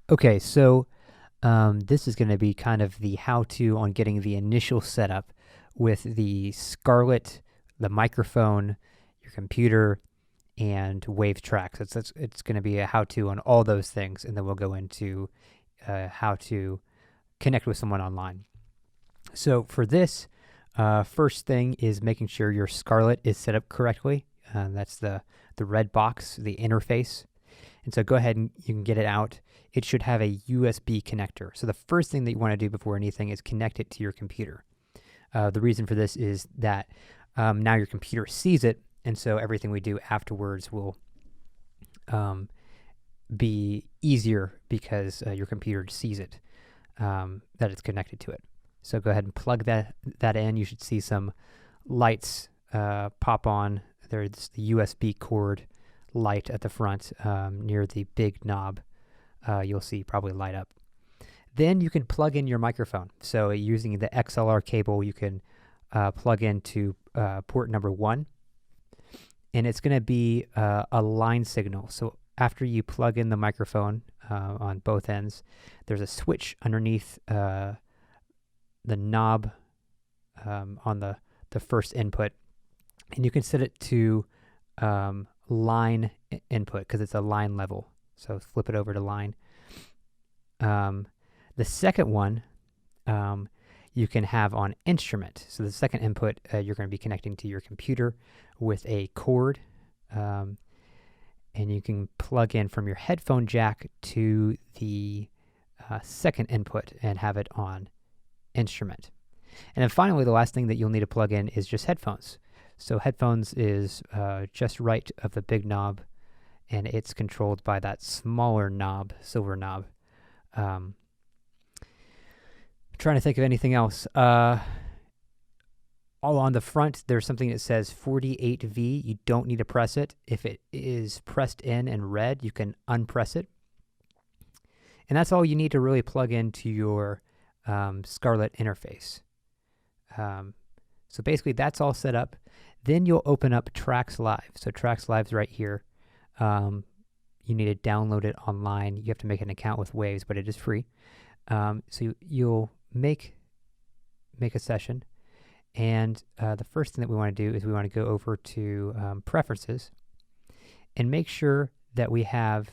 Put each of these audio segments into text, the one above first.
Okay, so this is going to be kind of the how-to on getting the initial setup with the Scarlett, the microphone, your computer, and Wave tracks. It's going to be a how-to on all those things, and then we'll go into how to connect with someone online. So for this, first thing is making sure your Scarlett is set up correctly. That's the red box, the interface. And so go ahead and you can get it out. It should have a USB connector. So the first thing that you want to do before anything is connect it to your computer. The reason for this is that now your computer sees it, and so everything we do afterwards will be easier because your computer sees it, that it's connected to it. So go ahead and plug that in. You should see some lights pop on. There's the USB cord light at the front near the big knob. You'll see probably light up. Then you can plug in your microphone. So using the XLR cable, you can plug into port number 1. And it's going to be a line signal. So after you plug in the microphone on both ends, there's a switch underneath the knob on the first input. And you can set it to line input because it's a line level. So flip it over to line. The second one you can have on instrument. So the second input you're going to be connecting to your computer with a cord. And you can plug in from your headphone jack to the second input and have it on instrument. And then finally, the last thing that you'll need to plug in is just headphones. So headphones is just right of the big knob, and it's controlled by that smaller knob, silver knob. Trying to think of anything else. All on the front, there's something that says 48V. You don't need to press it. If it is pressed in and red, you can unpress it. And that's all you need to really plug into your Scarlett interface. So basically, that's all set up. Then you'll open up Tracks Live. So Tracks Live's right here. You need to download it online. You have to make an account with Waves, but it is free. So you'll make a session. And the first thing that we want to do is we want to go over to Preferences and make sure that we have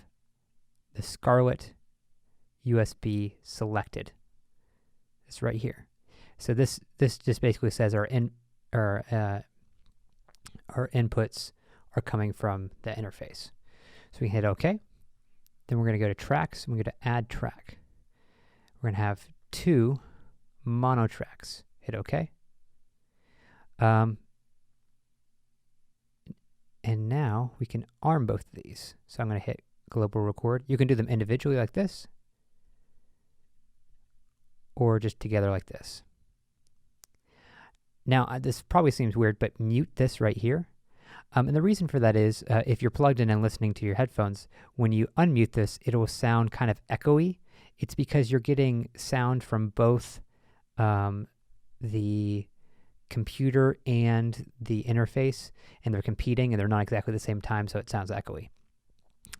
the Scarlett USB selected. It's right here. So this just basically says our inputs are coming from the interface. So we hit OK. Then we're going to go to Tracks, and we're going to Add Track. We're going to have 2 mono tracks. Hit OK. And now we can arm both of these. So I'm going to hit Global Record. You can do them individually like this, or just together like this. Now, this probably seems weird, but mute this right here. And the reason for that is if you're plugged in and listening to your headphones, when you unmute this, it will sound kind of echoey. It's because you're getting sound from both the computer and the interface, and they're competing, and they're not exactly the same time, so it sounds echoey.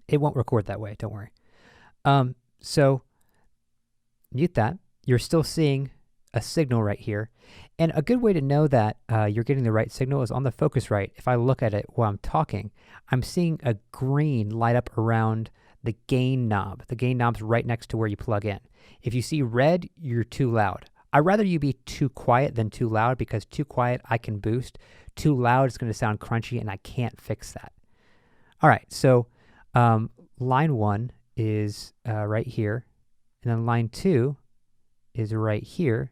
It won't record that way, don't worry. So mute that. You're still seeing a signal right here. And a good way to know that you're getting the right signal is on the Focusrite. If I look at it while I'm talking, I'm seeing a green light up around the gain knob. The gain knob's right next to where you plug in. If you see red, you're too loud. I'd rather you be too quiet than too loud, because too quiet I can boost. Too loud is going to sound crunchy, and I can't fix that. All right, so line 1 is right here, and then line 2 is right here,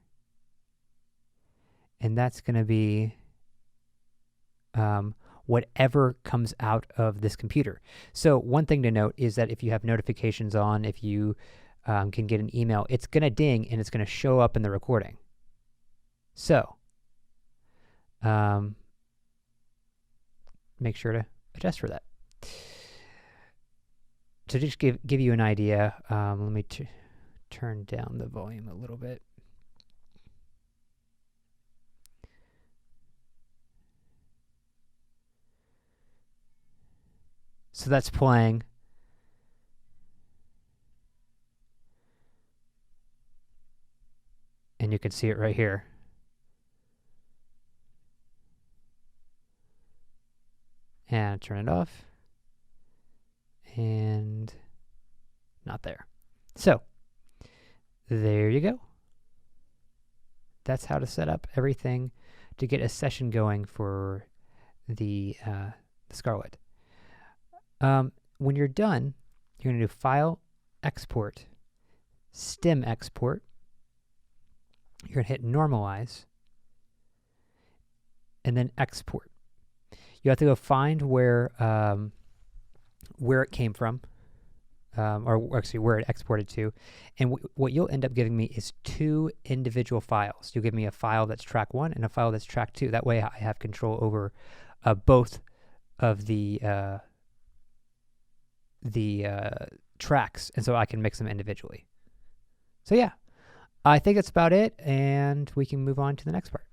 and that's going to be whatever comes out of this computer. So one thing to note is that if you have notifications on, if you can get an email, it's going to ding and it's going to show up in the recording. So make sure to adjust for that. To just give you an idea, let me turn down the volume a little bit. So that's playing. and you can see it right here. And turn it off. And not there. So there you go. That's how to set up everything to get a session going for the Scarlett. When you're done, you're going to do File, Export, Stem Export. You're going to hit Normalize, and then Export. You have to go find where it came from, or actually where it exported to. And what you'll end up giving me is 2 individual files. You'll give me a file that's track 1 and a file that's track 2. That way I have control over both of the tracks, and so I can mix them individually. So yeah, I think that's about it, and we can move on to the next part.